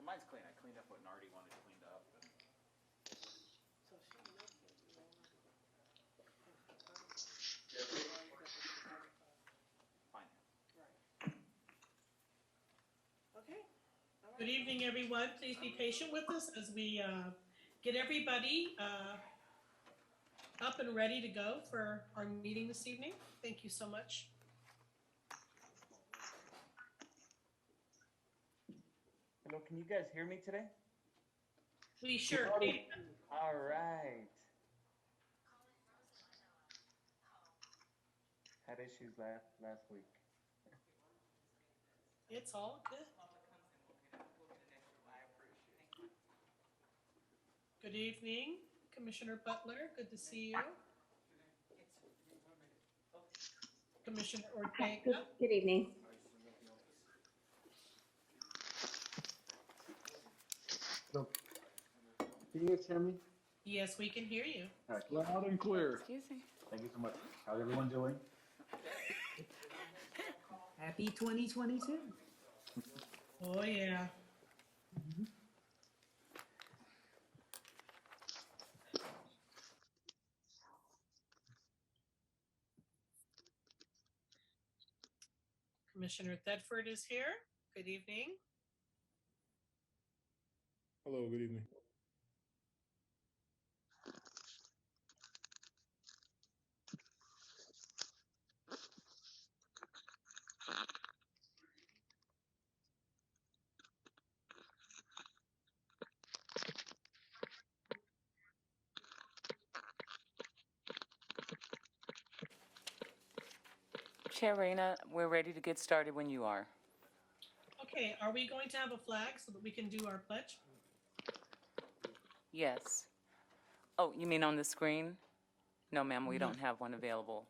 Well, mine's clean. I cleaned up what Nardi wanted cleaned up. And... So she knows it. Fine. Right. Okay. All right. Good evening, everyone. Please be patient with us as we get everybody up and ready to go for our meeting this evening. Thank you so much. Hello, can you guys hear me today? We sure can. All right. Had issues last week. It's all good. Good evening, Commissioner Butler. Good to see you. Commissioner Ortega. Good evening. So, can you guys hear me? Yes, we can hear you. All right, loud and clear. Excuse me. Thank you so much. How's everyone doing? Happy 2022. Oh, yeah. Commissioner Thedford is here. Good evening. Hello, good evening. Chair Reyna, we're ready to get started when you are. Okay, are we going to have a flag so that we can do our pledge? Yes. Oh, you mean on the screen? No, ma'am, we don't have one available.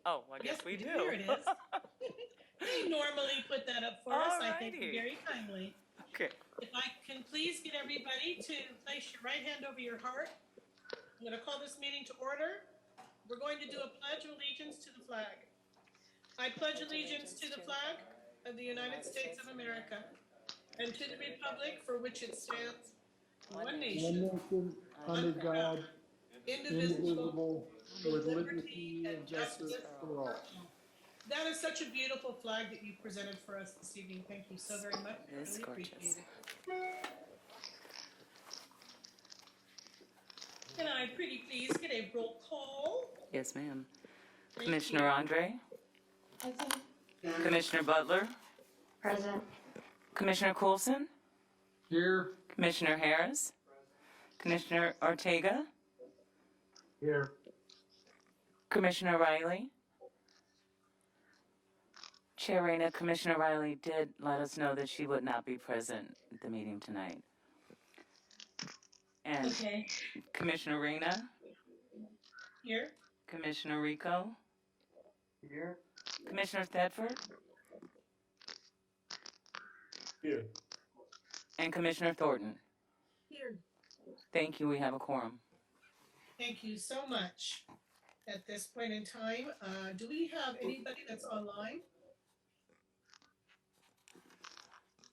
Oh, I guess Yes, we do. Here it is. They normally put that up for us, I think, Alrighty. very kindly. Okay. If I can please get everybody to place your right hand over your heart. I'm going to call this meeting to order. We're going to do a pledge of allegiance to the flag. I pledge allegiance to the flag of the United States of America and to the republic for which it stands, one nation, Under God, indivisible, indivisible, with liberty and justice for all. That is such a beautiful flag that you presented for us this evening. Thank you so very much. It is Really gorgeous. appreciate it. Can I pretty please get a roll call? Yes, ma'am. Thank Commissioner you. Andre? Present. Commissioner Butler? Present. Commissioner Coulson? Here. Commissioner Harris? Commissioner Ortega? Here. Commissioner Riley? Chair Reyna, Commissioner Riley did let us know that she would not be present at the meeting tonight. And Okay, Commissioner Reyna, here. Commissioner Rico, Here. Commissioner Thedford, Here. and Commissioner Thornton. Here. Thank you, we have a quorum. Thank you so much. At this point in time, do we have anybody that's online?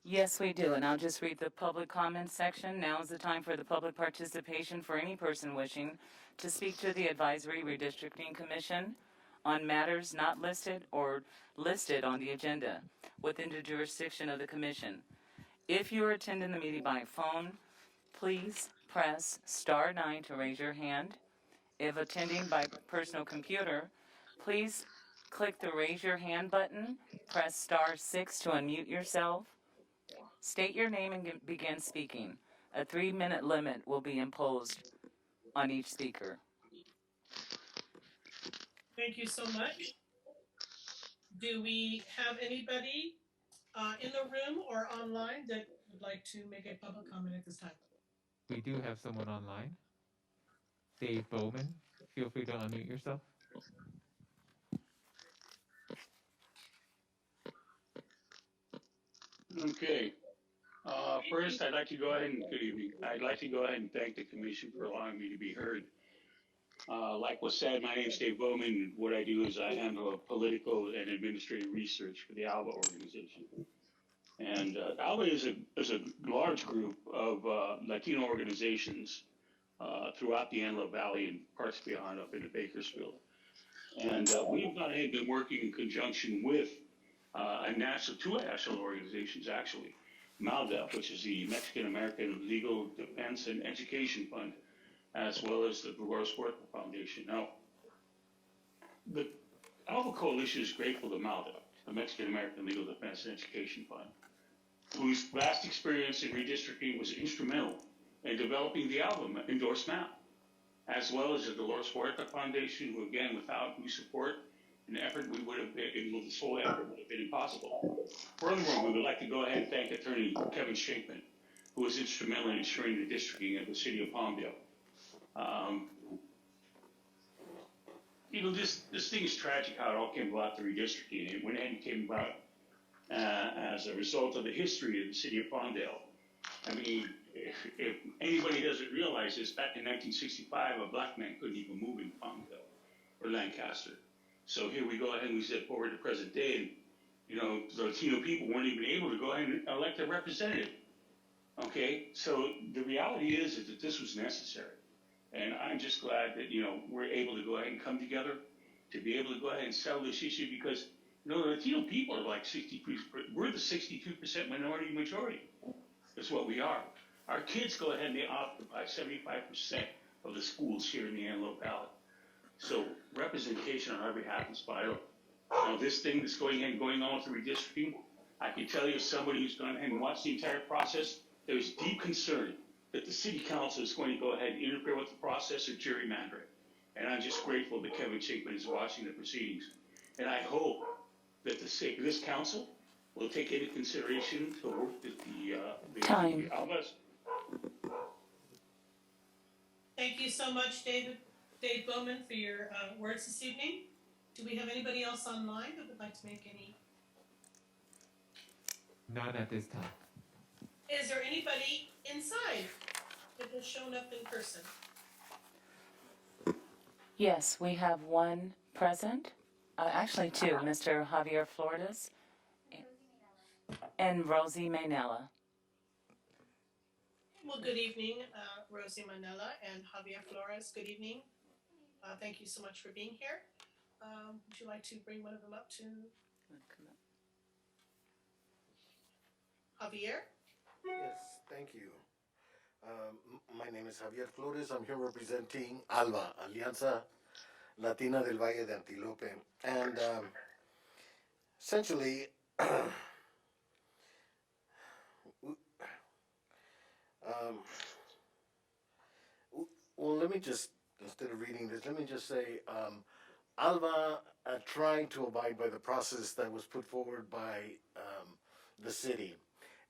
Yes, we do, and I'll just read the public comments section. Now is the time for the public participation for any person wishing to speak to the Advisory Redistricting Commission on matters not listed or listed on the agenda within the jurisdiction of the Commission. If you are attending the meeting by phone, please press *9 to raise your hand. If attending by personal computer, please click the raise your hand button, press *6 to unmute yourself. State your name and begin speaking. A 3-minute limit will be imposed on each speaker. Thank you so much. Do we have anybody in the room or online that would like to make a public comment at this time? We do have someone online. Dave Bowman, feel free to unmute yourself. Okay. First, I'd like to go ahead and, good evening. I'd like to go ahead and thank the commission for allowing me to be heard. Like was said, my name is Dave Bowman. What I do is I handle political and administrative research for the ALBA organization. And ALBA is a large group of Latino organizations throughout the Antelope Valley and parts beyond up into Bakersfield. And we've gone ahead and been working in conjunction with two national organizations actually. MALDEF, which is the Mexican American Legal Defense and Education Fund, as well as the Dolores Huerta Foundation. Now, the ALBA Coalition is grateful to MALDEF, the Mexican American Legal Defense and Education Fund, whose vast experience in redistricting was instrumental in developing the ALBA endorsed map, as well as the Dolores Huerta Foundation, who again, without whose support and effort, we would have been, this whole effort would have been impossible. Furthermore, we would like to go ahead and thank Attorney Kevin Shankman, who was instrumental in ensuring the districting of the city of Palmdale. This thing is tragic how it all came about, the redistricting. It went ahead and came about as a result of the history of the city of Palmdale. I mean, if anybody doesn't realize this, back in 1965, a black man couldn't even move in Palmdale or Lancaster. So here we go ahead and we step forward to present day, and the Latino people weren't even able to go ahead and elect a representative. Okay, so the reality is that this was necessary. And I'm just glad that, we're able to go ahead and come together to be able to go ahead and settle this issue because, the Latino people are like 63%, we're the 62% minority majority. That's what we are. Our kids go ahead and they occupy 75% of the schools here in the Antelope Valley. So representation on our behalf is vital. Now this thing that's going on with the redistricting, I can tell you as somebody who's gone ahead and watched the entire process, there's deep concern that the city council is going to go ahead and interfere with the process or gerrymander it. And I'm just grateful that Kevin Shankman is watching the proceedings. And I hope that this council will take into consideration the work that the Time. Albas. Thank you so much, Dave Bowman, for your words this evening. Do we have anybody else online that would like to make any? Not at this time. Is there anybody inside that has shown up in person? Yes, we have one present, actually two, Mr. Javier Flores and Rosie Maynella. Well, good evening, Rosie Manella and Javier Flores. Good evening. Thank you so much for being here. Would you like to bring one of them up to Javier? Yes, thank you. My name is Javier Flores. I'm here representing ALVA, Alianza Latina del Valle de Antilope. And essentially, well, let me just, instead of reading this, let me just say, ALVA trying to abide by the process that was put forward by the city.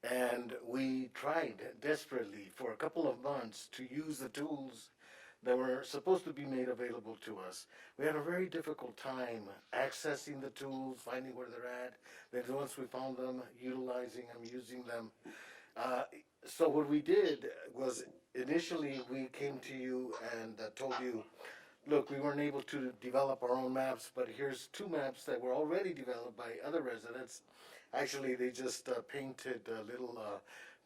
And we tried desperately for a couple of months to use the tools that were supposed to be made available to us. We had a very difficult time accessing the tools, finding where they're at. Then once we found them, utilizing them, using them. So what we did was initially we came to you and told you, look, we weren't able to develop our own maps, but here's two maps that were already developed by other residents. Actually, they just painted little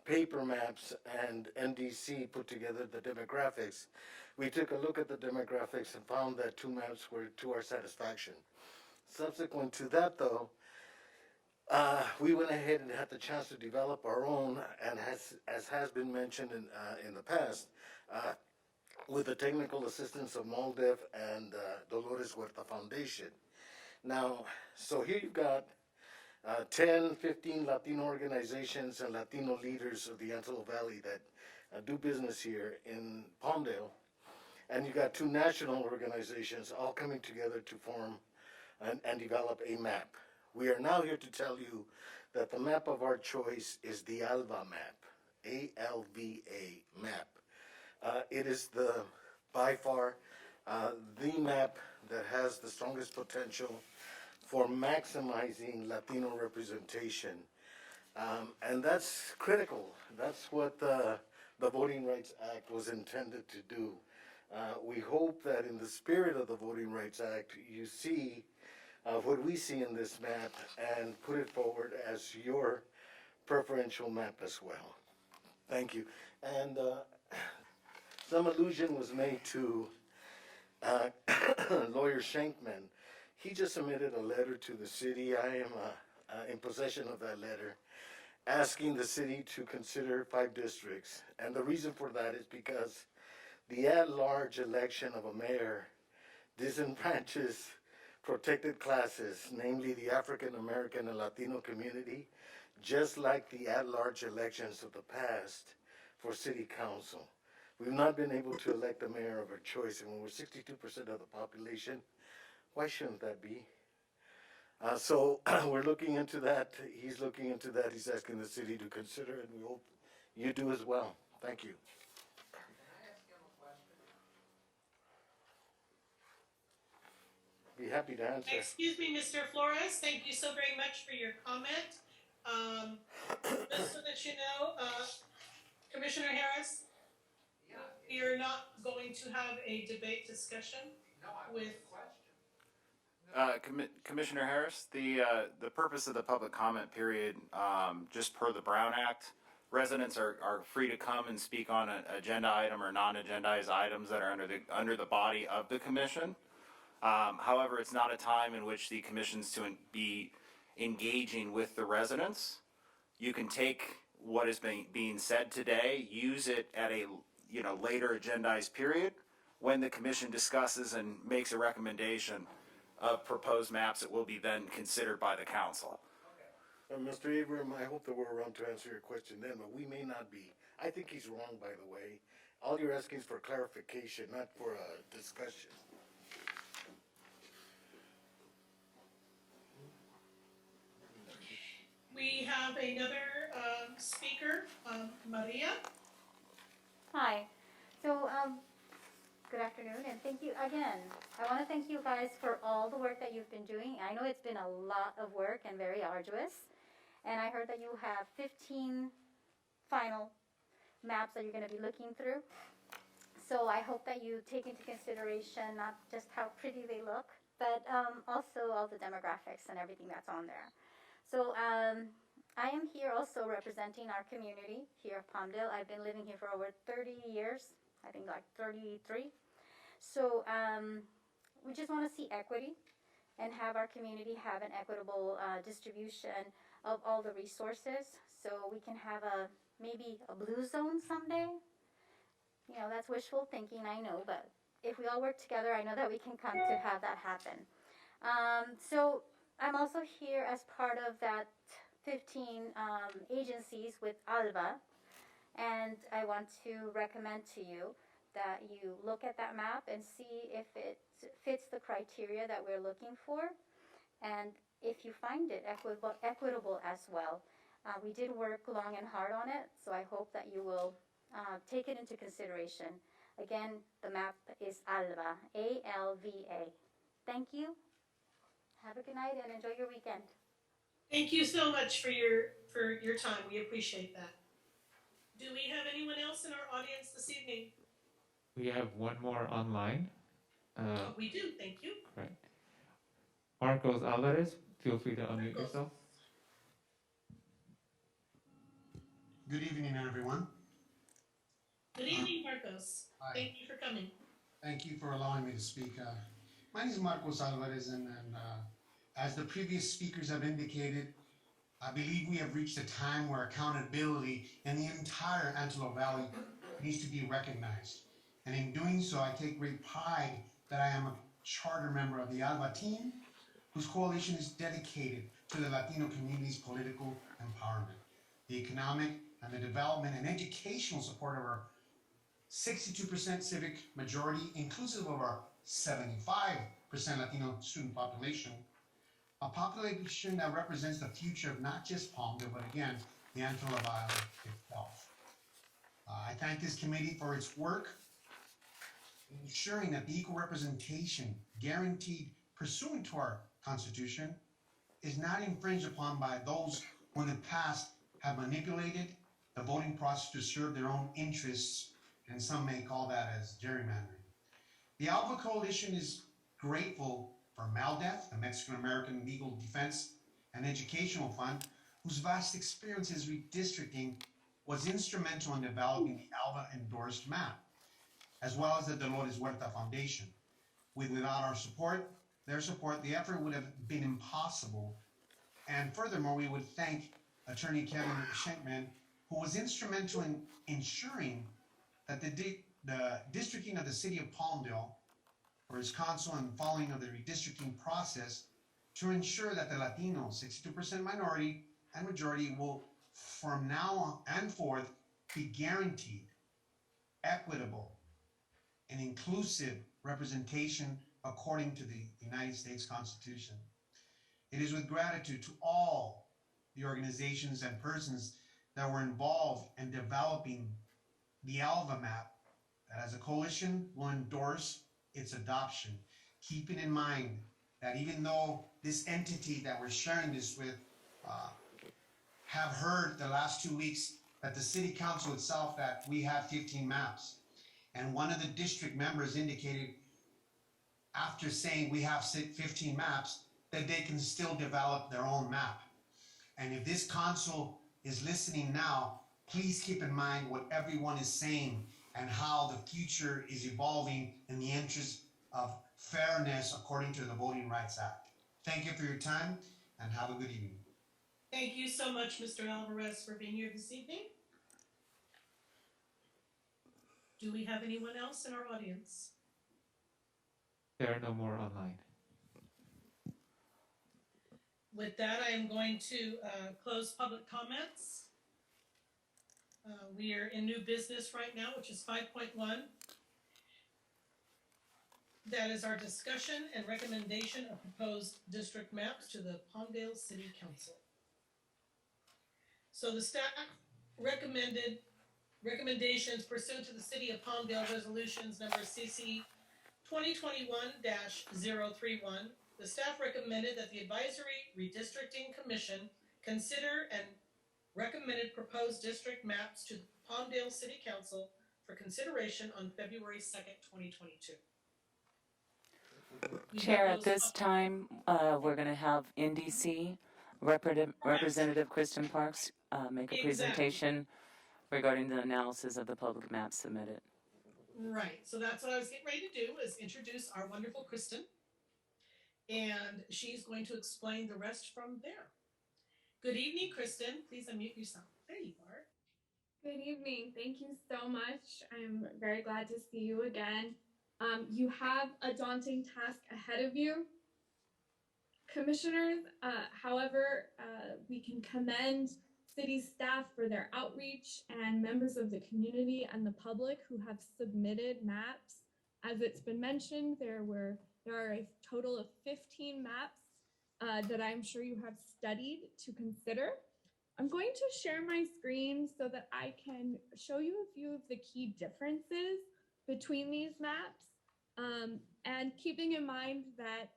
paper maps, and Ndc put together the demographics. We took a look at the demographics and found that two maps were to our satisfaction. Subsequent to that, though, we went ahead and had the chance to develop our own, and as has been mentioned in the past, with the technical assistance of MALDEF and Dolores Huerta Foundation. Now, so here you've got 10, 15 Latino organizations and Latino leaders of the Antelope Valley that do business here in Palmdale. And you got two national organizations all coming together to form and develop a map. We are now here to tell you that the map of our choice is the ALVA map, A-L-V-A map. It is by far the map that has the strongest potential for maximizing Latino representation. And that's critical. That's what the Voting Rights Act was intended to do. We hope that in the spirit of the Voting Rights Act, you see what we see in this map and put it forward as your preferential map as well. Thank you. And some allusion was made to Lawyer Shankman. He just submitted a letter to the city. I am in possession of that letter, asking the city to consider 5 districts. And the reason for that is because the at-large election of a mayor disenfranchises protected classes, namely the African American and Latino community, just like the at-large elections of the past for city council. We've not been able to elect a mayor of our choice, and when we're 62% of the population, why shouldn't that be? So we're looking into that. He's looking into that. He's asking the city to consider it, and we hope you do as well. Thank you. Be happy to answer. Excuse me, Mr. Flores, thank you so very much for your comment. Just so that you know, Commissioner Harris, you're not going to have a debate discussion with. Commissioner Harris, the purpose of the public comment period, just per the Brown Act, residents are free to come and speak on an agenda item or non-agendized items that are under the body of the commission. However, it's not a time in which the commission's to be engaging with the residents. You can take what is being said today, use it at a later agendized period when the commission discusses and makes a recommendation of proposed maps that will be then considered by the council. Mr. Abram, I hope that we're around to answer your question then, but we may not be. I think he's wrong, by the way. All you're asking is for clarification, not for a discussion. We have another speaker, Maria. Hi. So, good afternoon, and thank you again. I want to thank you guys for all the work that you've been doing. I know it's been a lot of work and very arduous, and I heard that you have 15 final maps that you're going to be looking through. So I hope that you take into consideration not just how pretty they look, but also all the demographics and everything that's on there. So I am here also representing our community here at Palmdale. I've been living here for over 30 years, I think like 33. So we just want to see equity and have our community have an equitable distribution of all the resources, so we can have maybe a blue zone someday. You know, that's wishful thinking, I know, but if we all work together, I know that we can come to have that happen. So I'm also here as part of that 15 agencies with ALBA, and I want to recommend to you that you look at that map and see if it fits the criteria that we're looking for, and if you find it equitable as well. We did work long and hard on it, so I hope that you will take it into consideration. Again, the map is ALVA, A-L-V-A. Thank you. Have a good night and enjoy your weekend. Thank you so much for your time. We appreciate that. Do we have anyone else in our audience this evening? We have one more online. We do, thank you. Right. Marcos Alvarez, feel free to unmute yourself. Good evening, everyone. Good evening, Marcos. Hi. Thank you for coming. Thank you for allowing me to speak. My name is Marcos Alvarez, and as the previous speakers have indicated, I believe we have reached a time where accountability in the entire Antelope Valley needs to be recognized. And in doing so, I take great pride that I am a charter member of the ALBA team, whose coalition is dedicated to the Latino community's political empowerment, the economic and the development and educational support of our 62% civic majority, inclusive of our 75% Latino student population, a population that represents the future of not just Palmdale, but again, the Antelope Valley itself. I thank this committee for its work, ensuring that the equal representation guaranteed pursuant to our Constitution is not infringed upon by those who in the past have manipulated the voting process to serve their own interests, and some may call that as gerrymandering. The ALBA Coalition is grateful for MALDEF, the Mexican American Legal Defense and Educational Fund, whose vast experience in redistricting was instrumental in developing the ALVA endorsed map, as well as the Dolores Huerta Foundation. Without our support, their support, the effort would have been impossible. And furthermore, we would thank Attorney Kevin Schenkman, who was instrumental in ensuring that the districting of the city of Palmdale, for his counsel and following of the redistricting process, to ensure that the Latino, 62% minority and majority, will from now on and forth be guaranteed equitable and inclusive representation according to the United States Constitution. It is with gratitude to all the organizations and persons that were involved in developing the ALVA map that as a coalition will endorse its adoption, keeping in mind that even though this entity that we're sharing this with have heard the last 2 weeks that the city council itself that we have 15 maps, and one of the district members indicated after saying we have 15 maps that they can still develop their own map. And if this council is listening now, please keep in mind what everyone is saying and how the future is evolving in the interest of fairness according to the Voting Rights Act. Thank you for your time and have a good evening. Thank you so much, Mr. Alvarez, for being here this evening. Do we have anyone else in our audience? There are no more online. With that, I am going to close public comments. We are in new business right now, which is 5.1. That is our discussion and recommendation of proposed district maps to the Palmdale City Council. So the staff recommendations pursuant to the City of Palmdale Resolutions number CC 2021-031, the staff recommended that the Advisory Redistricting Commission consider and recommended proposed district maps to the Palmdale City Council for consideration on February 2nd, 2022. Chair, at this time, we're going to have NDC Representative Kristen Parks make a presentation regarding the analysis of the public map submitted. Right, so that's what I was getting ready to do, is introduce our wonderful Kristen. And she's going to explain the rest from there. Good evening, Kristen. Please unmute yourself. There you are. Good evening. Thank you so much. I'm very glad to see you again. You have a daunting task ahead of you, commissioners. However, we can commend city staff for their outreach and members of the community and the public who have submitted maps. As it's been mentioned, there are a total of 15 maps that I'm sure you have studied to consider. I'm going to share my screen so that I can show you a few of the key differences between these maps, and keeping in mind that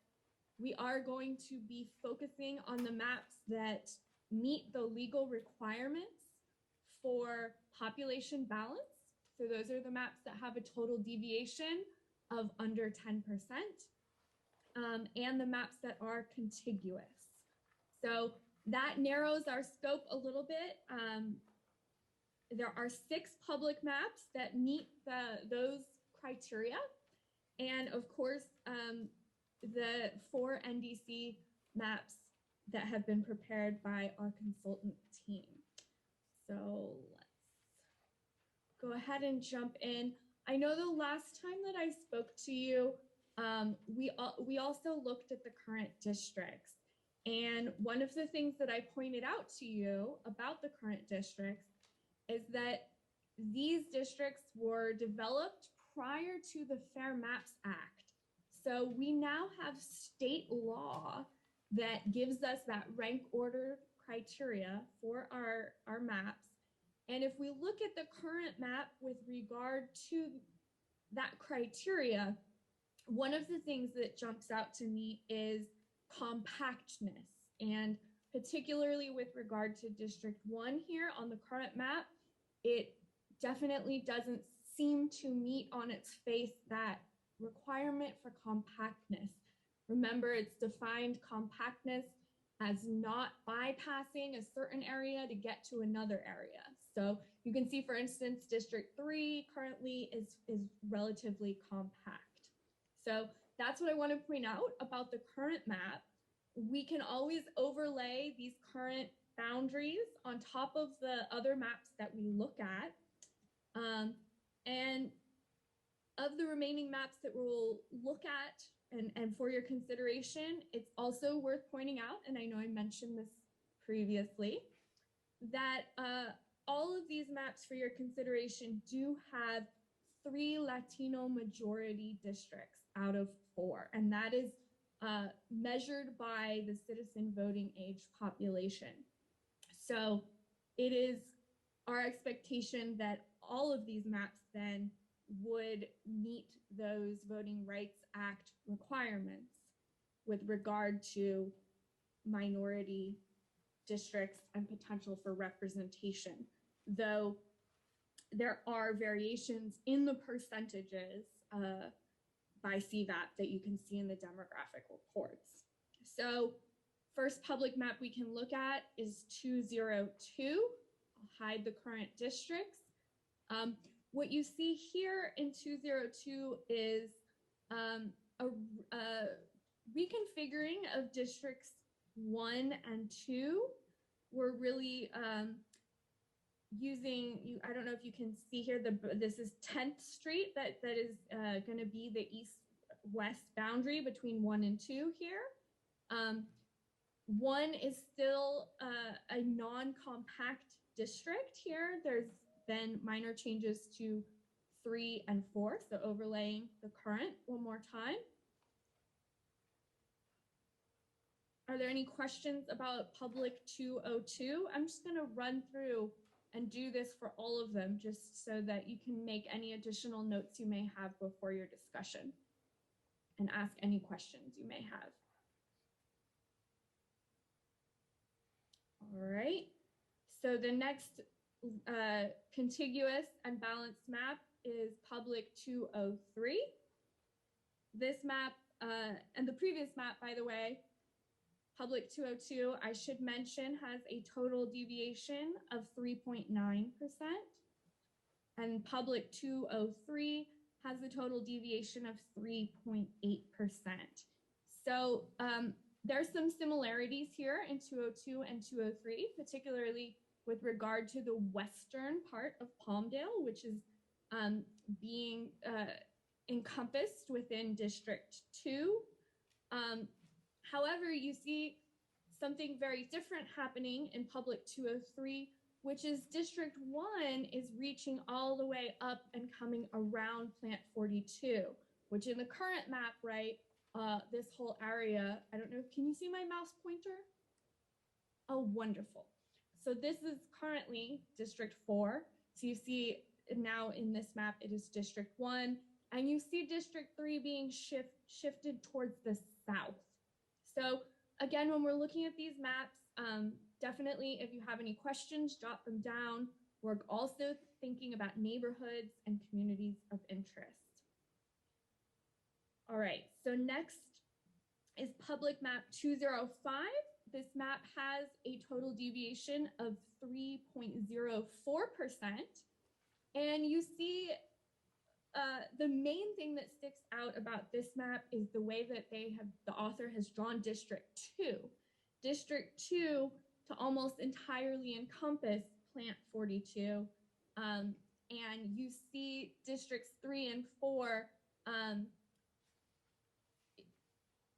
we are going to be focusing on the maps that meet the legal requirements for population balance. So those are the maps that have a total deviation of under 10%, and the maps that are contiguous. So that narrows our scope a little bit. There are 6 public maps that meet those criteria. And of course, the 4 NDC maps that have been prepared by our consultant team. So let's go ahead and jump in. I know the last time that I spoke to you, we also looked at the current districts. And one of the things that I pointed out to you about the current districts is that these districts were developed prior to the Fair Maps Act. So we now have state law that gives us that rank order criteria for our maps. And if we look at the current map with regard to that criteria, one of the things that jumps out to me is compactness, and particularly with regard to District 1 here on the current map, it definitely doesn't seem to meet on its face that requirement for compactness. Remember, it's defined compactness as not bypassing a certain area to get to another area. So you can see, for instance, District 3 currently is relatively compact. So that's what I want to point out about the current map. We can always overlay these current boundaries on top of the other maps that we look at. And of the remaining maps that we'll look at and for your consideration, it's also worth pointing out, and I know I mentioned this previously, that all of these maps for your consideration do have 3 Latino majority districts out of 4, and that is measured by the citizen voting age population. So it is our expectation that all of these maps then would meet those Voting Rights Act requirements with regard to minority districts and potential for representation, though there are variations in the percentages by CVAP that you can see in the demographic reports. So first public map we can look at is 202. I'll hide the current districts. What you see here in 202 is a reconfiguring of districts 1 and 2. We're really using, I don't know if you can see here, this is 10th Street that is going to be the east-west boundary between 1 and 2 here. 1 is still a non-compact district here. There's been minor changes to 3 and 4, so overlaying the current one more time. Are there any questions about Public 202? I'm just going to run through and do this for all of them just so that you can make any additional notes you may have before your discussion and ask any questions you may have. All right, so the next contiguous and balanced map is Public 203. This map and the previous map, by the way, Public 202, I should mention, has a total deviation of 3.9%, and Public 203 has a total deviation of 3.8%. So there's some similarities here in 202 and 203, particularly with regard to the western part of Palmdale, which is being encompassed within District 2. However, you see something very different happening in Public 203, which is District 1 is reaching all the way up and coming around Plant 42, which in the current map, right, this whole area, I don't know, can you see my mouse pointer? Oh, wonderful. So this is currently District 4. So you see now in this map, it is District 1, and you see District 3 being shifted towards the south. So again, when we're looking at these maps, definitely if you have any questions, jot them down. We're also thinking about neighborhoods and communities of interest. All right, so next is Public Map 205. This map has a total deviation of 3.04%. And you see the main thing that sticks out about this map is the way that the author has drawn District 2. District 2 to almost entirely encompass Plant 42. And you see Districts 3 and 4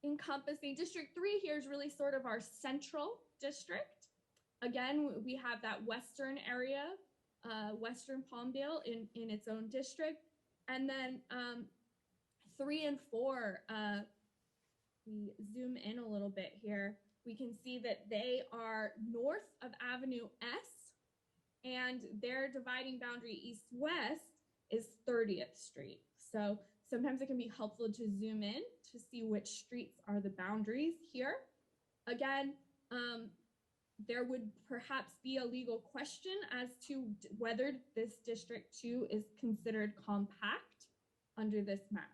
encompassing. District 3 here is really sort of our central district. Again, we have that western area, Western Palmdale in its own district. And then 3 and 4, we zoom in a little bit here. We can see that they are north of Avenue S, and their dividing boundary east-west is 30th Street. So sometimes it can be helpful to zoom in to see which streets are the boundaries here. Again, there would perhaps be a legal question as to whether this District 2 is considered compact under this map.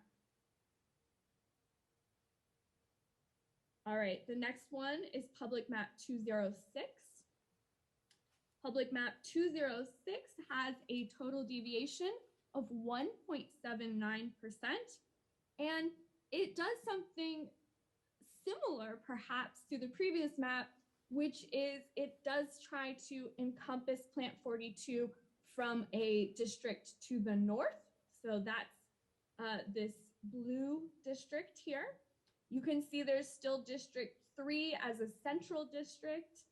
All right, the next one is Public Map 206. Public Map 206 has a total deviation of 1.79%, and it does something similar perhaps to the previous map, which is it does try to encompass Plant 42 from a district to the north. So that's this blue district here. You can see there's still District 3 as a central district.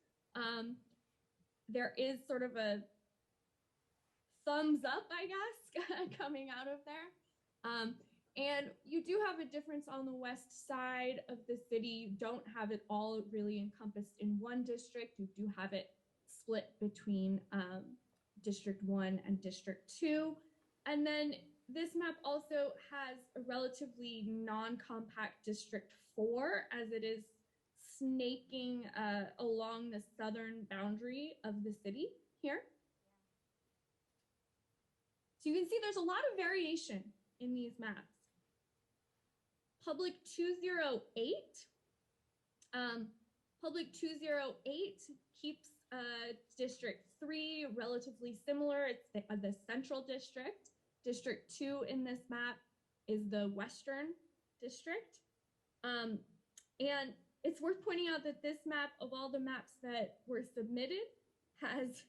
There is sort of a thumbs up, I guess, coming out of there. And you do have a difference on the west side of the city. You don't have it all really encompassed in one district. You do have it split between District 1 and District 2. And then this map also has a relatively non-compact District 4, as it is snaking along the southern boundary of the city here. So you can see there's a lot of variation in these maps. Public 208, Public 208 keeps District 3 relatively similar. It's the central district. District 2 in this map is the western district. And it's worth pointing out that this map, of all the maps that were submitted, has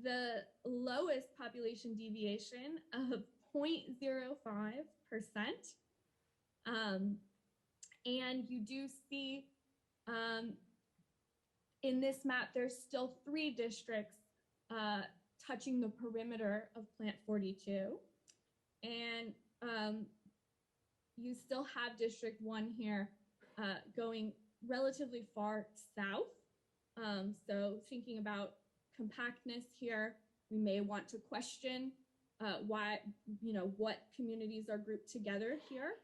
the lowest population deviation of 0.05%. And you do see in this map, there's still 3 districts touching the perimeter of Plant 42. And you still have District 1 here going relatively far south. So thinking about compactness here, we may want to question why, what communities are grouped together here,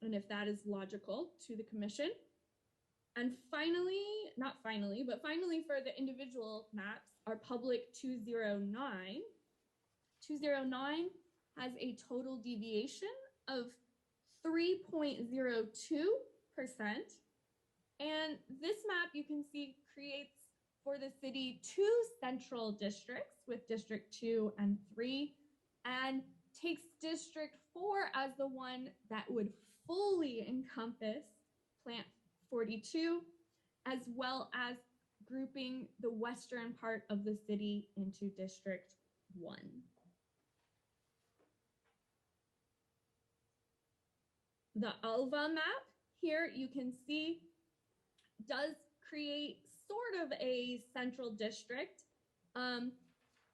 and if that is logical to the commission. And finally, not finally, but finally for the individual maps, our Public 209. 209 has a total deviation of 3.02%. And this map, you can see, creates for the city 2 central districts with District 2 and 3, and takes District 4 as the one that would fully encompass Plant 42, as well as grouping the western part of the city into District 1. The Alva map here, you can see, does create sort of a central district.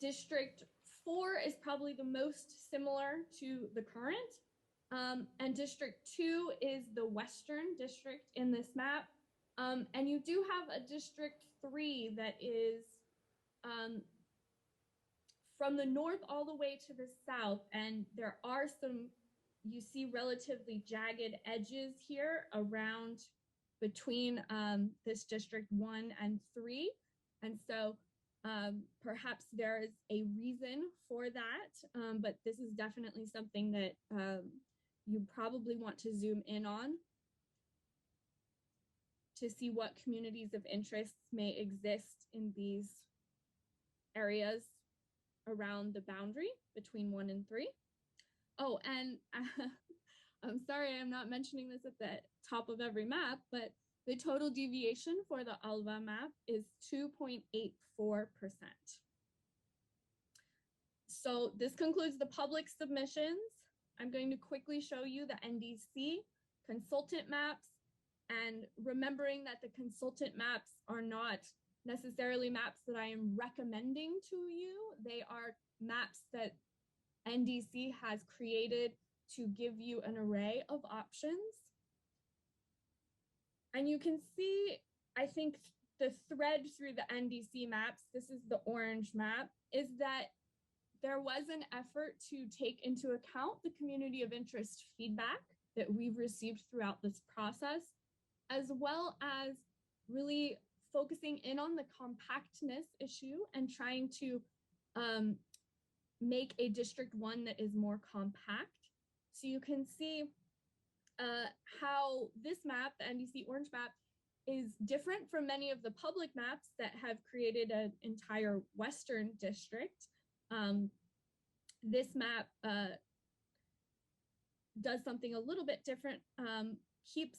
District 4 is probably the most similar to the current, and District 2 is the western district in this map. And you do have a District 3 that is from the north all the way to the south, and there are some, you see, relatively jagged edges here around between this District 1 and 3. And so perhaps there is a reason for that, but this is definitely something that you probably want to zoom in on to see what communities of interest may exist in these areas around the boundary between 1 and 3. Oh, and I'm sorry I'm not mentioning this at the top of every map, but the total deviation for the Alva map is 2.84%. So this concludes the public submissions. I'm going to quickly show you the NDC consultant maps, and remembering that the consultant maps are not necessarily maps that I am recommending to you. They are maps that NDC has created to give you an array of options. And you can see, I think, the thread through the NDC maps, this is the orange map, is that there was an effort to take into account the community of interest feedback that we've received throughout this process, as well as really focusing in on the compactness issue and trying to make a District 1 that is more compact. So you can see how this map, the NDC orange map, is different from many of the public maps that have created an entire Western district. This map does something a little bit different, keeps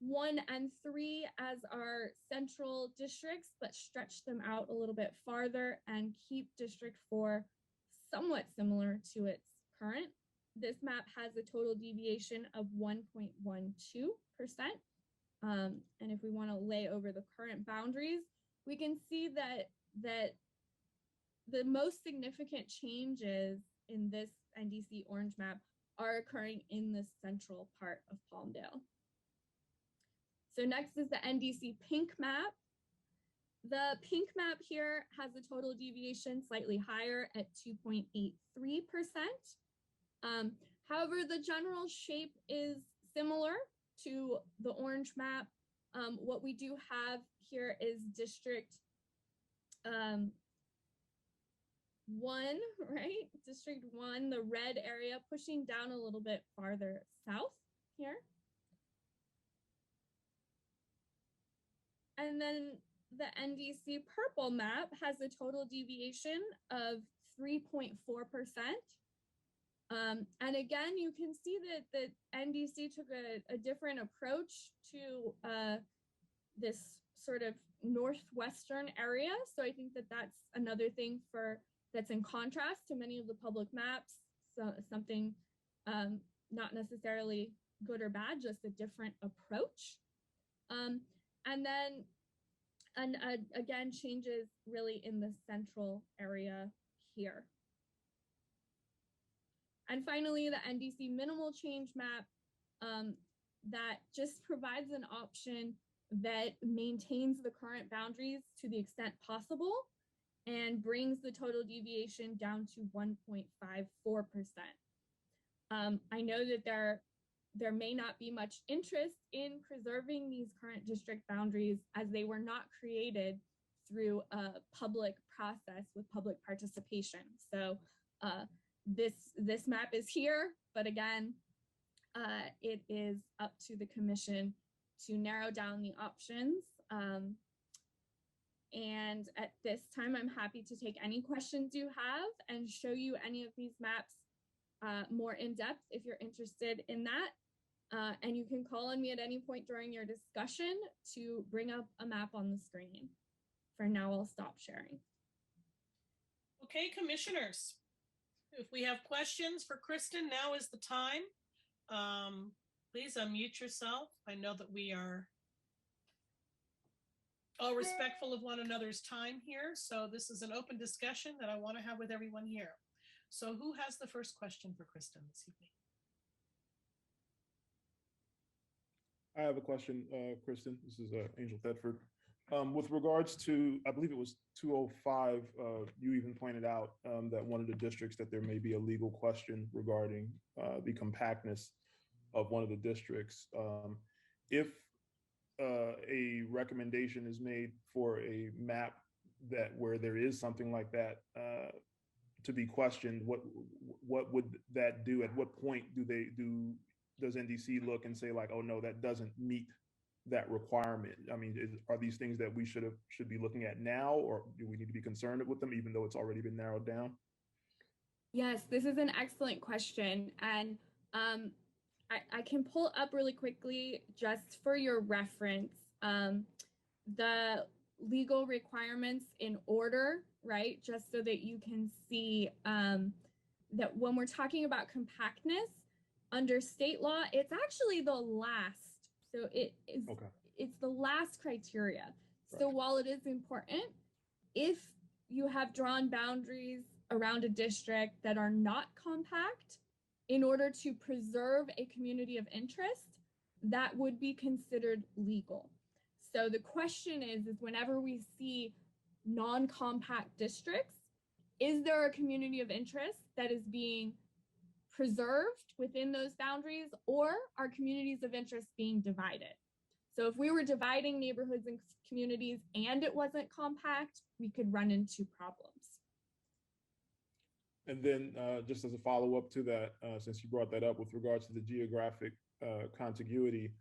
1 and 3 as our central districts, but stretch them out a little bit farther and keep District 4 somewhat similar to its current. This map has a total deviation of 1.12%. And if we want to lay over the current boundaries, we can see that the most significant changes in this NDC orange map are occurring in the central part of Palmdale. So next is the NDC Pink Map. The Pink Map here has a total deviation slightly higher at 2.83%. However, the general shape is similar to the orange map. What we do have here is District 1, right? District 1, the red area pushing down a little bit farther south here. And then the NDC purple map has a total deviation of 3.4%. And again, you can see that the NDC took a different approach to this sort of northwestern area. So I think that that's another thing that's in contrast to many of the public maps. So something not necessarily good or bad, just a different approach. And then, again, changes really in the central area here. And finally, the Ndc Minimal Change Map that just provides an option that maintains the current boundaries to the extent possible and brings the total deviation down to 1.54%. I know that there may not be much interest in preserving these current district boundaries as they were not created through a public process with public participation. So this map is here, but again, it is up to the commission to narrow down the options. And at this time, I'm happy to take any questions you have and show you any of these maps more in depth if you're interested in that. And you can call on me at any point during your discussion to bring up a map on the screen. For now, I'll stop sharing. Okay, commissioners, if we have questions for Kristen, now is the time. Please unmute yourself. I know that we are all respectful of one another's time here. So this is an open discussion that I want to have with everyone here. So who has the first question for Kristen this evening? I have a question, Kristen. This is Angel Thetford. With regards to, I believe it was 205, you even pointed out that one of the districts that there may be a legal question regarding the compactness of one of the districts. If a recommendation is made for a map where there is something like that to be questioned, what would that do? At what point does NDC look and say like, oh no, that doesn't meet that requirement? I mean, are these things that we should be looking at now, or do we need to be concerned with them even though it's already been narrowed down? Yes, this is an excellent question. And I can pull up really quickly just for your reference, the legal requirements in order, right? Just so that you can see that when we're talking about compactness under state law, it's actually the last. So it's the last criteria. Right. So while it is important, if you have drawn boundaries around a district that are not compact, in order to preserve a community of interest, that would be considered legal. So the question is whenever we see non-compact districts, is there a community of interest that is being preserved within those boundaries, or are communities of interest being divided? So if we were dividing neighborhoods and communities and it wasn't compact, we could run into problems. And then just as a follow-up to that, since you brought that up with regards to the geographic contiguity,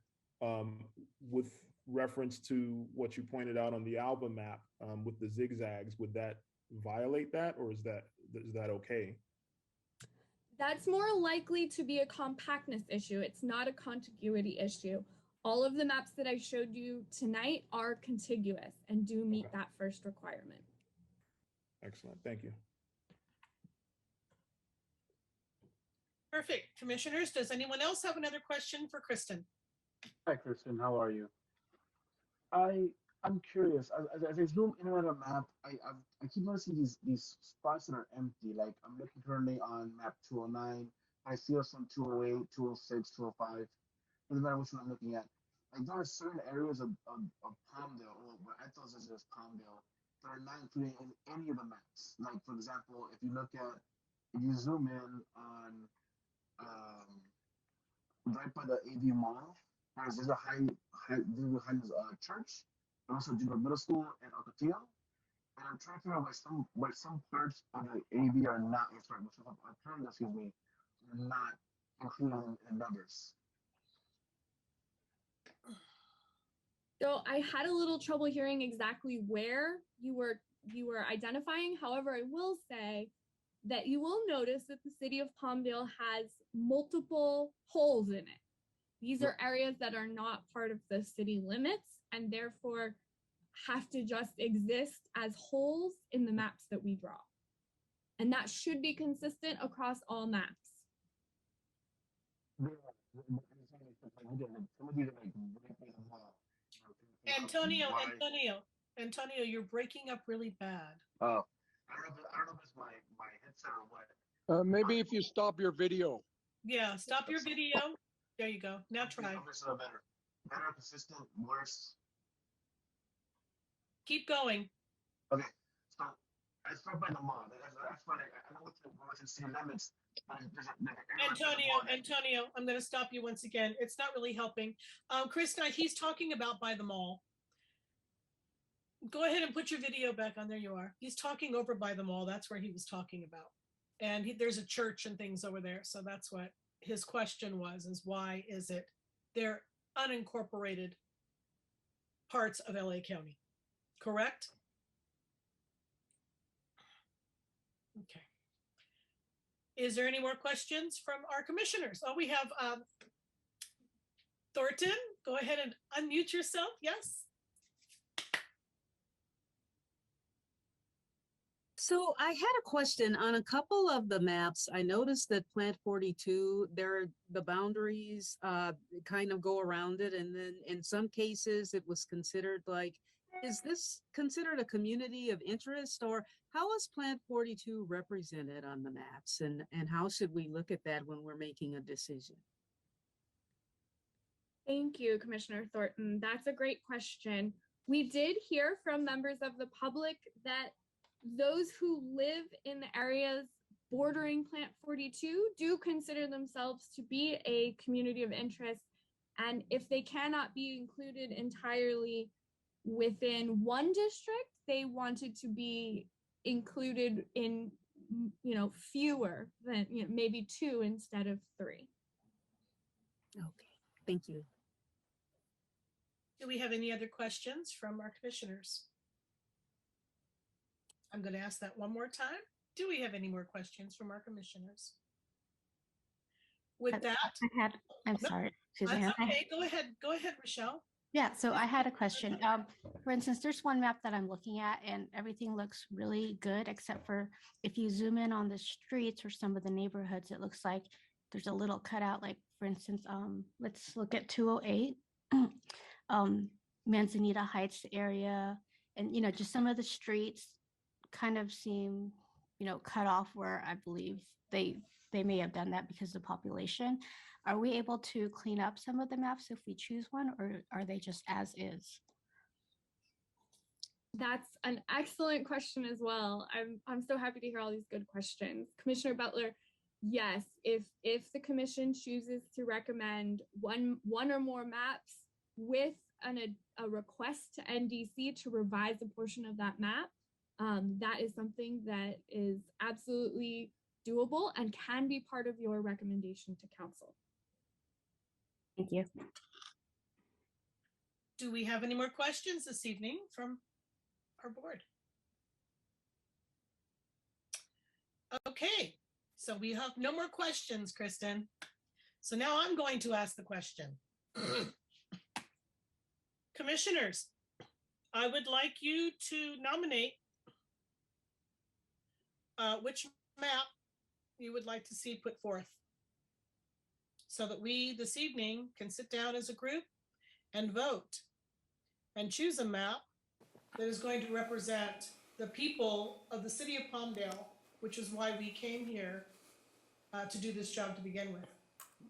with reference to what you pointed out on the Alba map with the zigzags, would that violate that, or is that okay? That's more likely to be a compactness issue. It's not a contiguity issue. All of the maps that I showed you tonight are contiguous and do meet that first requirement. Excellent, thank you. Perfect. Commissioners, does anyone else have another question for Kristen? Hi, Kristen. How are you? I'm curious. As I zoom in on a map, I keep noticing these spots that are empty. Like I'm looking currently on map 209. I see some 208, 206, 205. Doesn't matter which one I'm looking at. Like there are certain areas of Palmdale, or what I thought this was Palmdale, that are not included in any of the maps. Like for example, if you zoom in on right by the AV Mall, there's a church, and also Junior Middle School and Ocotillo. And I'm trying to figure out why some parts of the AV are not, excuse me, are not included in numbers. So I had a little trouble hearing exactly where you were identifying. However, I will say that you will notice that the city of Palmdale has multiple holes in it. These are areas that are not part of the city limits and therefore have to just exist as holes in the maps that we draw. And that should be consistent across all maps. Antonio, you're breaking up really bad. Oh, I don't know if it's my headset or what. Maybe if you stop your video. Yeah, stop your video. There you go. Now try. Better, consistent, worse. Keep going. Okay, so I start by the mall. That's what I know what's in city limits. Antonio, I'm going to stop you once again. It's not really helping. Kristen, he's talking about by the mall. Go ahead and put your video back on. There you are. He's talking over by the mall. That's where he was talking about. And there's a church and things over there. So that's what his question was, is why is it they're unincorporated parts of LA County, correct? Okay. Is there any more questions from our commissioners? Oh, we have Thornton. Go ahead and unmute yourself. Yes. So I had a question on a couple of the maps. I noticed that Plant 42, the boundaries kind of go around it. And then in some cases it was considered like, is this considered a community of interest, or how is Plant 42 represented on the maps? And how should we look at that when we're making a decision? Thank you, Commissioner Thornton. That's a great question. We did hear from members of the public that those who live in the areas bordering Plant 42 do consider themselves to be a community of interest. And if they cannot be included entirely within one district, they wanted to be included in, fewer than, maybe 2 instead of 3. Okay, thank you. Do we have any other questions from our commissioners? I'm going to ask that one more time. Do we have any more questions from our commissioners? With that, I'm sorry. Excuse me. That's okay. Go ahead, Rochelle. Yeah, so I had a question. For instance, there's one map that I'm looking at and everything looks really good, except for if you zoom in on the streets or some of the neighborhoods, it looks like there's a little cutout. Like for instance, let's look at 208, Manzanita Heights area, and just some of the streets kind of seem, cut off where I believe they may have done that because of the population. Are we able to clean up some of the maps if we choose one, or are they just as is? That's an excellent question as well. I'm so happy to hear all these good questions. Commissioner Butler, yes, if the commission chooses to recommend one or more maps with a request to NDC to revise a portion of that map, that is something that is absolutely doable and can be part of your recommendation to council. Thank you. Do we have any more questions this evening from our board? Okay, so we have no more questions, Kristen. So now I'm going to ask the question. Commissioners, I would like you to nominate which map you would like to see put forth so that we this evening can sit down as a group and vote and choose a map that is going to represent the people of the city of Palmdale, which is why we came here to do this job to begin with.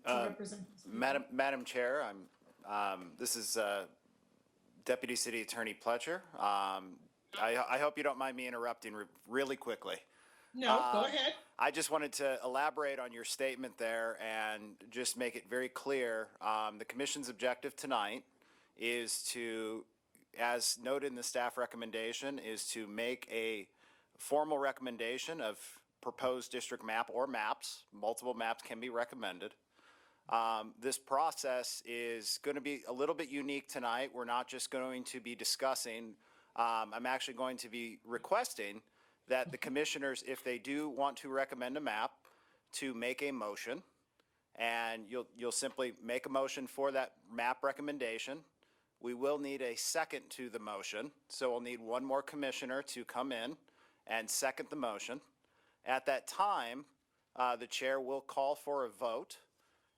To represent these people. Madam Chair, this is Deputy City Attorney Pletcher. I hope you don't mind me interrupting really quickly. No, go ahead. I just wanted to elaborate on your statement there and just make it very clear. The commission's objective tonight is to, as noted in the staff recommendation, is to make a formal recommendation of proposed district map or maps. Multiple maps can be recommended. This process is going to be a little bit unique tonight. We're not just going to be discussing. I'm actually going to be requesting that the commissioners, if they do want to recommend a map, to make a motion, and you'll simply make a motion for that map recommendation. We will need a second to the motion, so we'll need one more commissioner to come in and second the motion. At that time, the chair will call for a vote,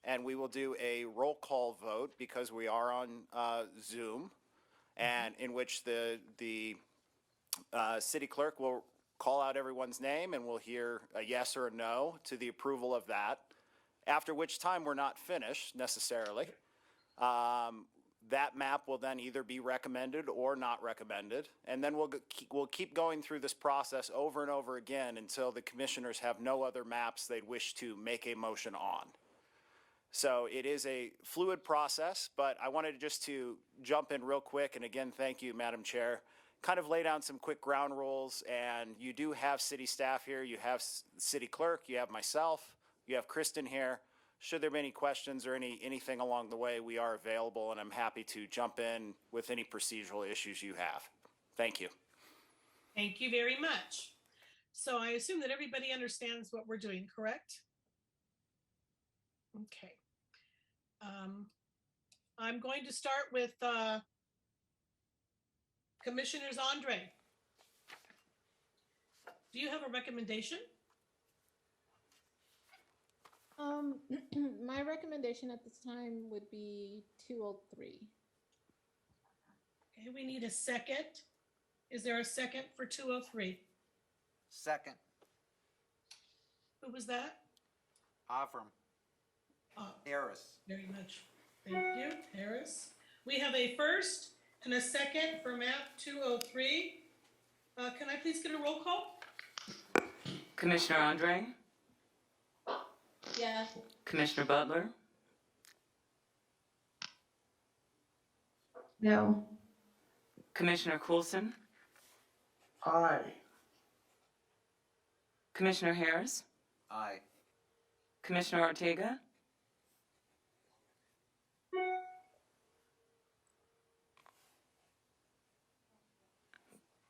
and we will do a roll call vote because we are on Zoom, and in which the city clerk will call out everyone's name and we'll hear a yes or a no to the approval of that, after which time we're not finished necessarily. That map will then either be recommended or not recommended, and then we'll keep going through this process over and over again until the commissioners have no other maps they'd wish to make a motion on. So it is a fluid process, but I wanted just to jump in real quick, and again, thank you, Madam Chair, kind of lay down some quick ground rules. And you do have city staff here, you have city clerk, you have myself, you have Kristen here. Should there be any questions or anything along the way, we are available, and I'm happy to jump in with any procedural issues you have. Thank you. Thank you very much. So I assume that everybody understands what we're doing, correct? Okay. I'm going to start with Commissioners Andre. Do you have a recommendation? My recommendation at this time would be 203. Okay, we need a second. Is there a second for 203? Second. Who was that? Avram. Harris. Very much. Thank you, Harris. We have a first and a second for map 203. Can I please get a roll call? Commissioner Andre, Yeah. Commissioner Butler, No. Commissioner Coulson, Aye. Commissioner Harris, Aye. Commissioner Ortega,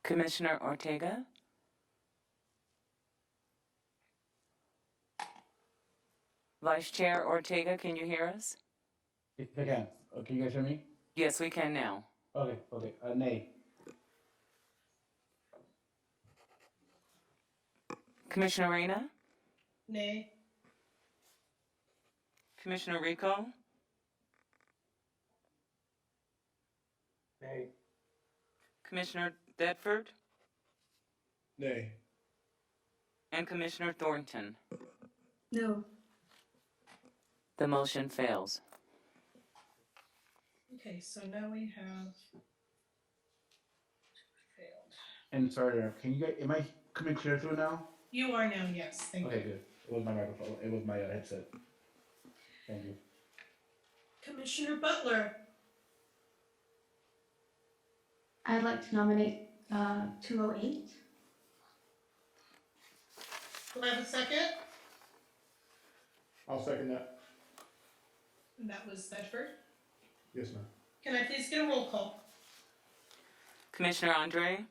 Commissioner Ortega, Vice Chair Ortega, can you hear us? I can. Can you guys hear me? Yes, we can now. Okay. Nay. Commissioner Reyna, Nay. Commissioner Rico, Nay. Commissioner Thetford, Nay. and Commissioner Thornton. No. The motion fails. Okay, so now we have failed. And sorry, can you guys? Am I coming clear through now? You are now, yes. Thank Okay, you. good. It was my microphone. It was my headset. Thank you. Commissioner Butler. I'd like to nominate 208. Do I have a second? I'll second that. And that was Thetford. Yes, ma'am. Can I please get a roll call? Commissioner Andre,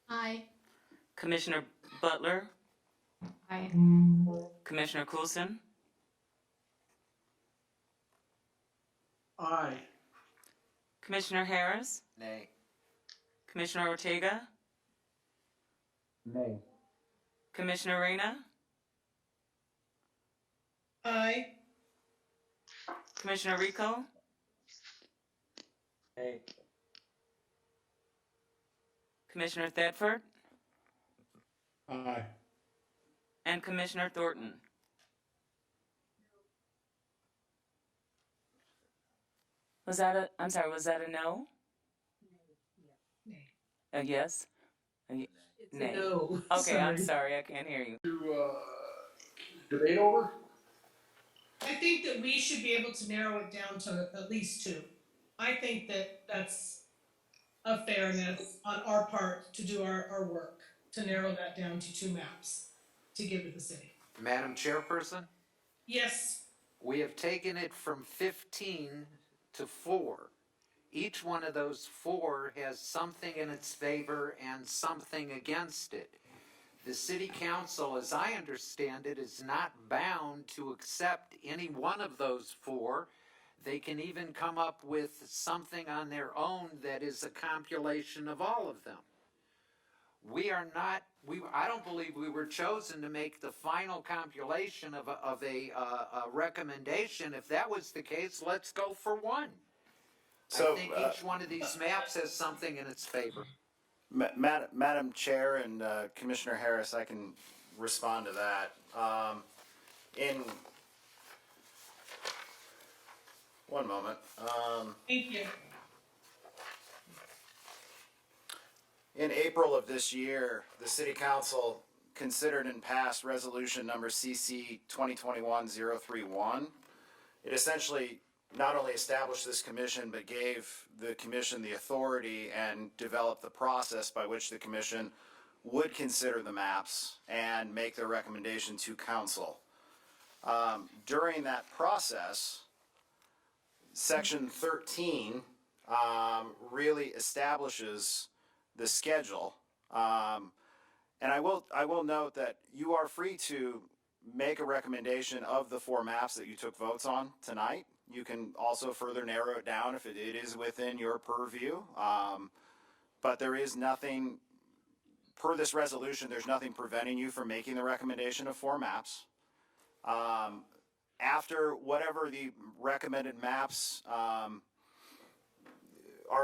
Aye. Commissioner Butler, Aye. Commissioner Coulson, Aye. Commissioner Harris, Nay. Commissioner Ortega, Nay. Commissioner Reyna, Aye. Commissioner Rico, Hey. Commissioner Thetford, Aye. and Commissioner Thornton. Was that a no? A yes? It's Nay. a no. Okay, I'm sorry, I can't hear you. Debate over? I think that we should be able to narrow it down to at least two. I think that that's a fairness on our part to do our work, to narrow that down to two maps to give to the city. Madam Chairperson, Yes, we have taken it from 15 to 4. Each one of those 4 has something in its favor and something against it. The city council, as I understand it, is not bound to accept any one of those 4. They can even come up with something on their own that is a compilation of all of them. I don't believe we were chosen to make the final compilation of a recommendation. If that was the case, let's go for one. So, I think each one of these maps has something in its favor. Madam Chair and Commissioner Harris, I can respond to that. In one moment. thank you. In April of this year, the City Council considered and passed resolution number CC 2021-031. It essentially not only established this commission, but gave the commission the authority and developed the process by which the commission would consider the maps and make their recommendation to council. During that process, Section 13 really establishes the schedule. And I will note that you are free to make a recommendation of the 4 maps that you took votes on tonight. You can also further narrow it down if it is within your purview. But there is nothing, per this resolution, there's nothing preventing you from making the recommendation of 4 maps. After whatever the recommended maps are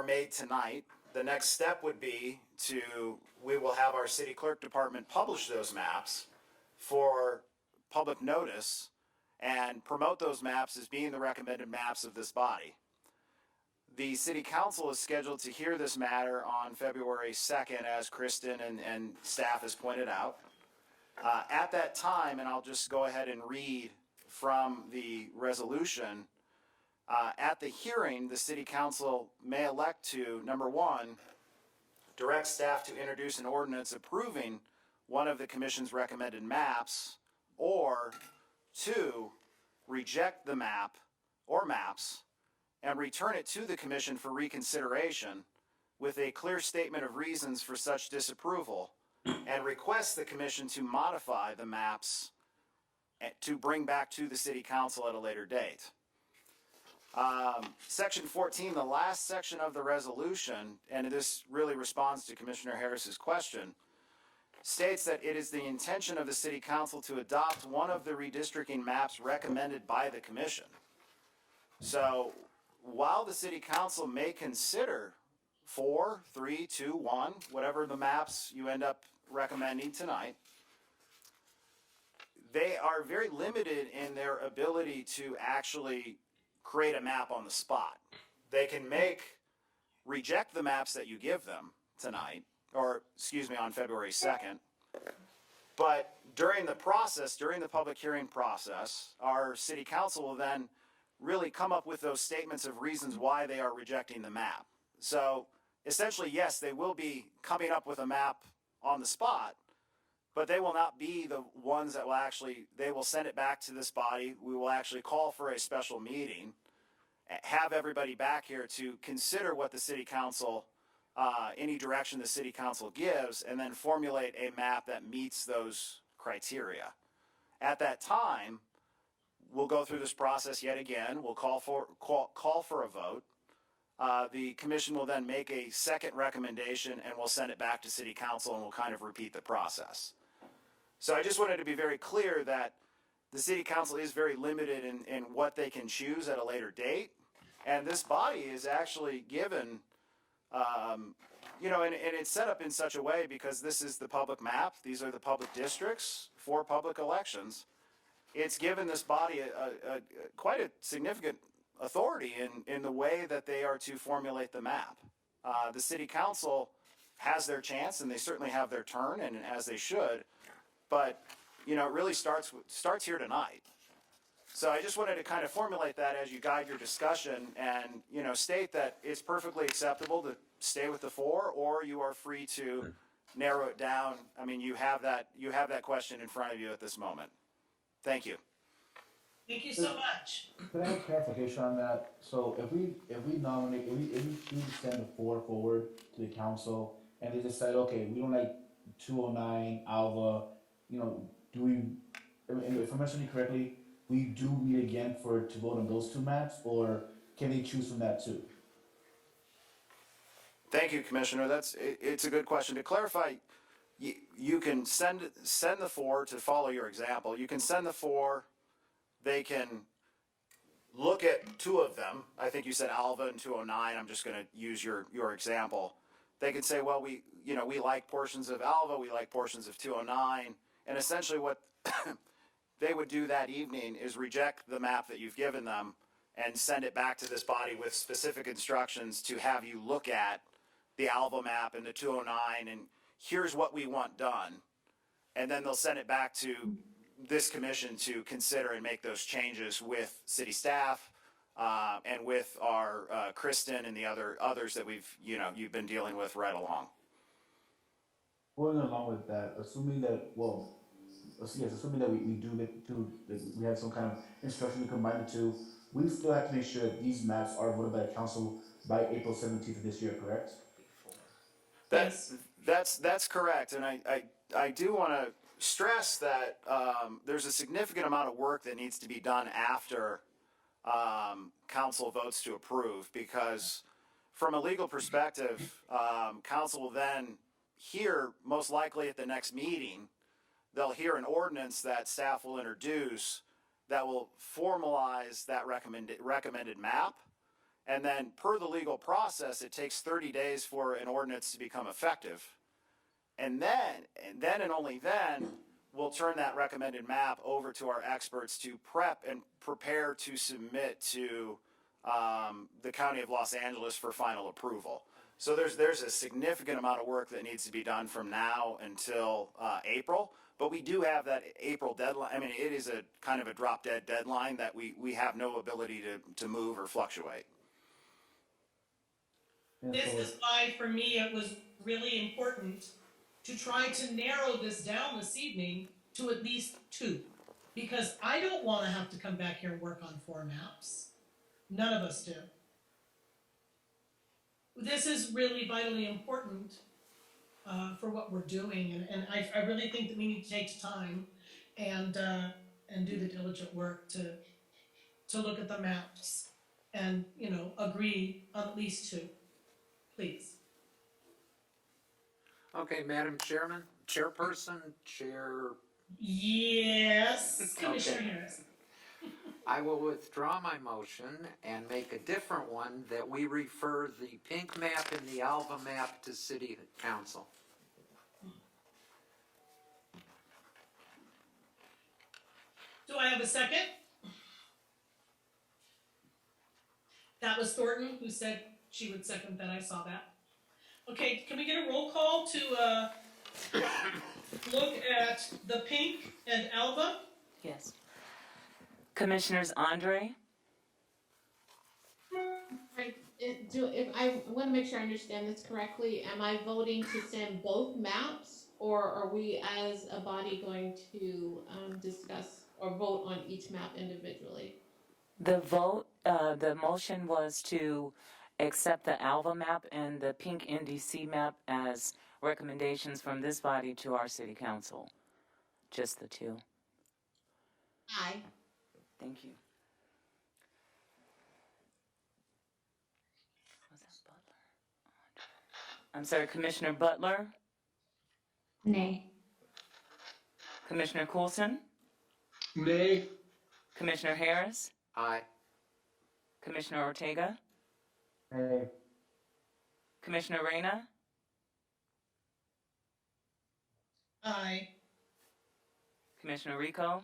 made tonight, the next step would be we will have our city clerk department publish those maps for public notice and promote those maps as being the recommended maps of this body. The city council is scheduled to hear this matter on February 2nd, as Kristen and staff has pointed out. At that time, and I'll just go ahead and read from the resolution, at the hearing, the city council may elect to, number 1, direct staff to introduce an ordinance approving one of the commission's recommended maps, or 2, reject the map or maps and return it to the commission for reconsideration with a clear statement of reasons for such disapproval, and request the commission to modify the maps to bring back to the city council at a later date. Section 14, the last section of the resolution, and this really responds to Commissioner Harris's question, states that it is the intention of the city council to adopt one of the redistricting maps recommended by the commission. So while the city council may consider 4, 3, 2, 1, whatever the maps you end up recommending tonight, they are very limited in their ability to actually create a map on the spot. They can reject the maps that you give them tonight, or excuse me, on February 2nd. But during the process, during the public hearing process, our city council will then really come up with those statements of reasons why they are rejecting the map. So essentially, yes, they will be coming up with a map on the spot, but they will not be the ones that they will send it back to this body. We will actually call for a special meeting, have everybody back here to consider what the city council, any direction the city council gives, and then formulate a map that meets those criteria. At that time, we'll go through this process yet again. We'll call for a vote. The commission will then make a second recommendation, and we'll send it back to city council, and we'll kind of repeat the process. So I just wanted to be very clear that the city council is very limited in what they can choose at a later date. And this body is actually given, you know, and it's set up in such a way because this is the public map. These are the public districts for public elections. It's given this body quite a significant authority in the way that they are to formulate the map. The city council has their chance, and they certainly have their turn, and as they should. But, you know, it really starts here tonight. So I just wanted to kind of formulate that as you guide your discussion and, you know, state that it's perfectly acceptable to stay with the 4, or you are free to narrow it down. I mean, you have that question in front of you at this moment. Thank you. Thank you so much. Can I have clarification on that? So if we nominate, if we choose to send the 4 forward to the council, and they decide, okay, we don't like 209 Alva, you know, do we? If I'm understanding correctly, we do meet again to vote on those 2 maps, or can they choose from that too? Thank you, Commissioner. It's a good question. To clarify, you can send the 4 to follow your example. You can send the 4. They can look at 2 of them. I think you said Alva and 209. I'm just going to use your example. They could say, well, we like portions of Alva, we like portions of 209, and essentially what they would do that evening is reject the map that you've given them and send it back to this body with specific instructions to have you look at the Alva map and the 209, and here's what we want done. And then they'll send it back to this commission to consider and make those changes with city staff and with our Kristen and the others that you've been dealing with right along. Going along with that, assuming that we have some kind of instruction to combine the 2, we still have to make sure that these maps are voted by the council by April 17th of this year, correct? That's correct, and I do want to stress that there's a significant amount of work that needs to be done after council votes to approve, because from a legal perspective, council will then hear, most likely at the next meeting, they'll hear an ordinance that staff will introduce that will formalize that recommended map. And then per the legal process, it takes 30 days for an ordinance to become effective. And then and only then, we'll turn that recommended map over to our experts to prep and prepare to submit to the County of Los Angeles for final approval. So there's a significant amount of work that needs to be done from now until April. But we do have that April deadline. I mean, it is a kind of a drop dead deadline that we have no ability to move or fluctuate. This is why, for me, it was really important to try to narrow this down this evening to at least 2. Because I don't want to have to come back here and work on 4 maps. None of us do. This is really vitally important for what we're doing, and I really think that we need to take time and do the diligent work to look at the maps and, you know, agree on at least 2, please. Okay, Madam Chairperson, Chair. Yes, Commissioner Okay. Harris. I will withdraw my motion and make a different one that we refer the pink map and the Alva map to City Council. Do I have a second? That was Thornton who said she would second that. I saw that. Okay, can we get a roll call to look at the pink and Alva? Yes. Commissioners Andre? I want to make sure I understand this correctly. Am I voting to send both maps, or are we as a body going to discuss or vote on each map individually? The vote the motion was to accept the Alva map and the Pink NDC map as recommendations from this body to our city council. Just the two. Aye. Thank you. Was that Butler? I'm sorry, Commissioner Butler? Nay. Commissioner Coulson? Nay. Commissioner Harris? Aye. Commissioner Ortega? Hey. Commissioner Reyna? Aye. Commissioner Rico?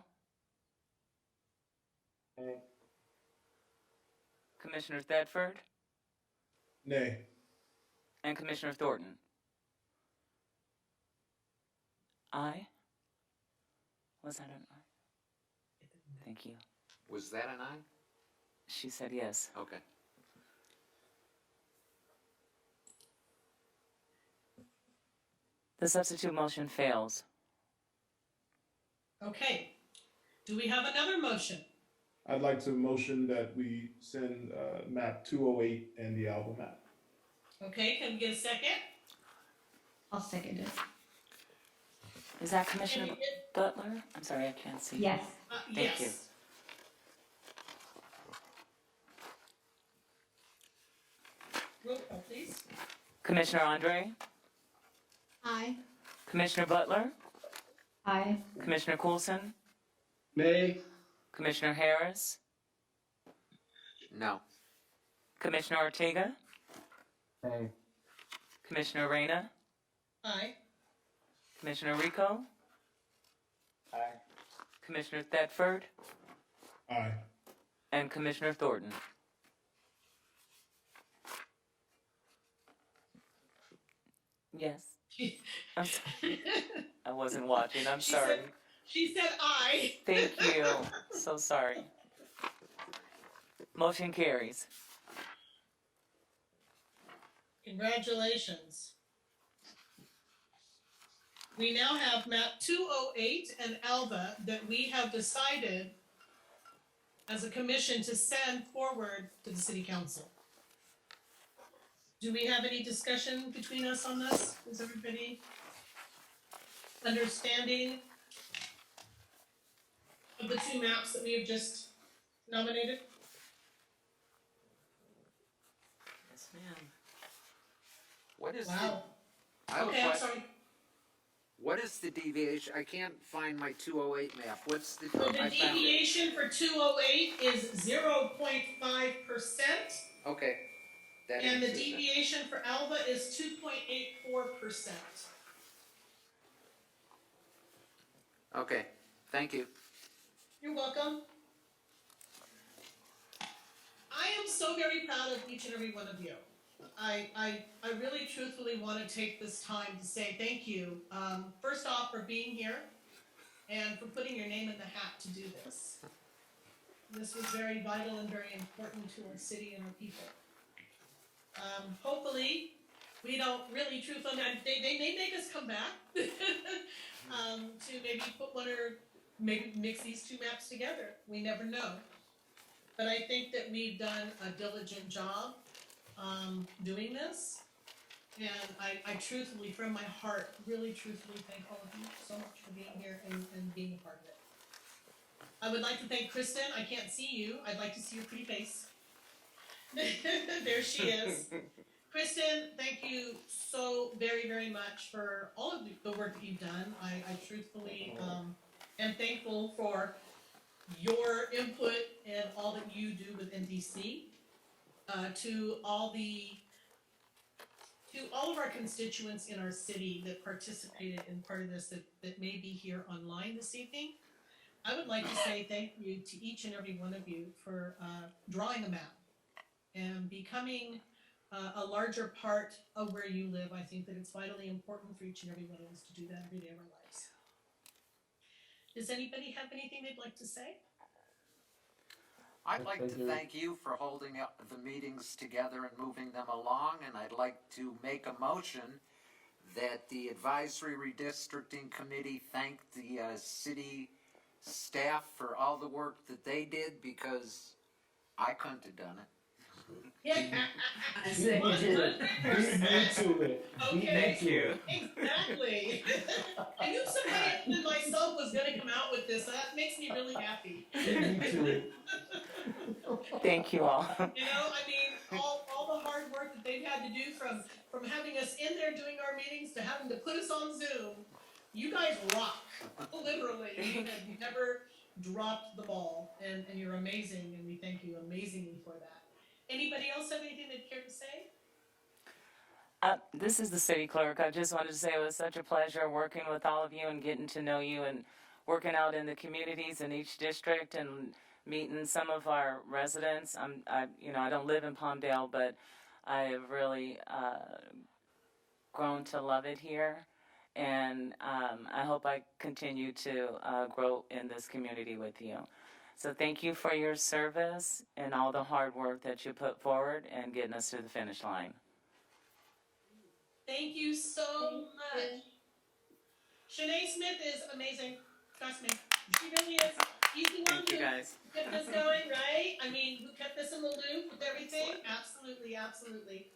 Hey. Commissioner Thedford? Nay. And Commissioner Thornton? Aye? Was that an aye? Thank you. Was that an aye? She said yes. Okay. The substitute motion fails. Okay. Do we have another motion? I'd like to motion that we send map 208 and the Alva map. Okay, can we get a second? I'll second it. Is that Commissioner Can we get- Butler? I'm sorry, I can't see. Yes. Thank you. Yes. Roll call, please. Commissioner Andre? Aye. Commissioner Butler? Aye. Commissioner Coulson? Nay. Commissioner Harris? No. Commissioner Ortega? Hey. Commissioner Reyna? Aye. Commissioner Rico? Aye. Commissioner Thedford? Aye. And Commissioner Thornton? Yes. I'm sorry. I wasn't watching. I'm sorry. She said aye. Thank you. So sorry. Motion carries. Congratulations. We now have map 208 and Alva that we have decided as a commission to send forward to the city council. Do we have any discussion between us on this? Is everybody understanding of the two maps that we have just nominated? Yes, ma'am. What is Wow. the, I have a Okay, I'm question. sorry. What is the deviation? I can't find my 208 map. What's the, So the I found it. deviation for 208 is 0.5%. Okay. That And the answers it. deviation for Alva is 2.84%. Okay, thank you. You're welcome. I am so very proud of each and every one of you. I really truthfully want to take this time to say thank you. First off, for being here and for putting your name in the hat to do this. This was very vital and very important to our city and our people. Hopefully, we don't really truthfully, they may make us come back to maybe put one or maybe mix these two maps together. We never know. But I think that we've done a diligent job doing this. And I truthfully, from my heart, really truthfully thank all of you so much for being here and being a part of it. I would like to thank Kristen. I can't see you. I'd like to see your pretty face. There she is. Kristen, thank you so very, very much for all of the work that you've done. I truthfully am thankful for your input and all that you do with NDC. To all of our constituents in our city that participated in part of this that may be here online this evening, I would like to say thank you to each and every one of you for drawing a map and becoming a larger part of where you live. I think that it's vitally important for each and every one of us to do that every day of our lives. Does anybody have anything they'd like to say? I'd like to thank you for holding up the meetings together and moving them along, and I'd like to make a motion that the Advisory Redistricting Committee thank the city staff for all the work that they did, because I couldn't have done it. Yeah. I say you to it. Okay. Thank you. Exactly. I knew somebody other than myself was going to come out with this. That makes me really happy. Thank you all. You know, I mean, all the hard work that they've had to do from having us in there doing our meetings to having to put us on Zoom. You guys rock, literally. You have never dropped the ball, and you're amazing, and we thank you amazingly for that. Anybody else have anything they'd care to say? This is the city clerk. I just wanted to say it was such a pleasure working with all of you and getting to know you and working out in the communities in each district and meeting some of our residents. I don't live in Palmdale, but I have really grown to love it here. And I hope I continue to grow in this community with you. So thank you for your service and all the hard work that you put forward and getting us to the finish line. Thank you so much. Shanae Smith is amazing. Trust me. She really is. He's the one who kept this going, right? I mean, who kept us in the loop with everything? Absolutely, absolutely.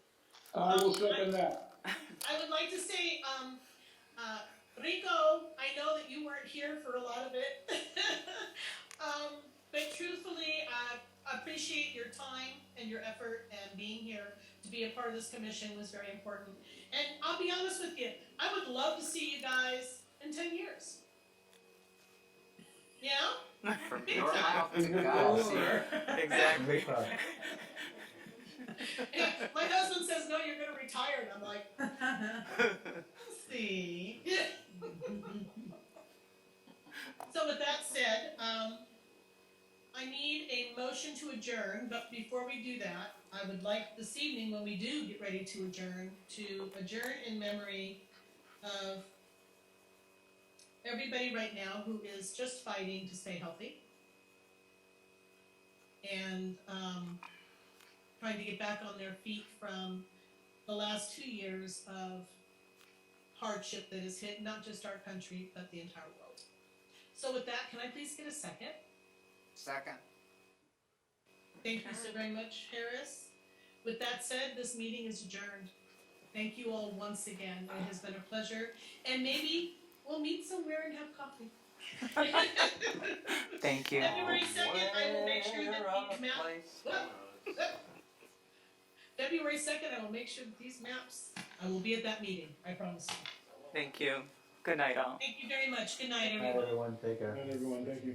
I will second that. I would like to say, Rico, I know that you weren't here for a lot of it. But truthfully, I appreciate your time and your effort, and being here to be a part of this commission was very important. And I'll be honest with you, I would love to see you guys in 10 years. Yeah? From your mouth to God's ear. Exactly. My husband says, no, you're going to retire. And I'm like, let's see. So with that said, I need a motion to adjourn, but before we do that, I would like this evening, when we do get ready to adjourn in memory of everybody right now who is just fighting to stay healthy and trying to get back on their feet from the last 2 years of hardship that has hit not just our country, but the entire world. So with that, can I please get a second? Second. Thank you so very much, Harris. With that said, this meeting is adjourned. Thank you all once again. It has been a pleasure. And maybe we'll meet somewhere and have coffee. Thank you. February 2nd, I will make sure that these maps... February 2nd, I will make sure that these maps... I will be at that meeting. I promise you. Thank you. Good night, all. Thank you very much. Good night, Good night, everyone. everyone. Take care. Good night, everyone. Thank you.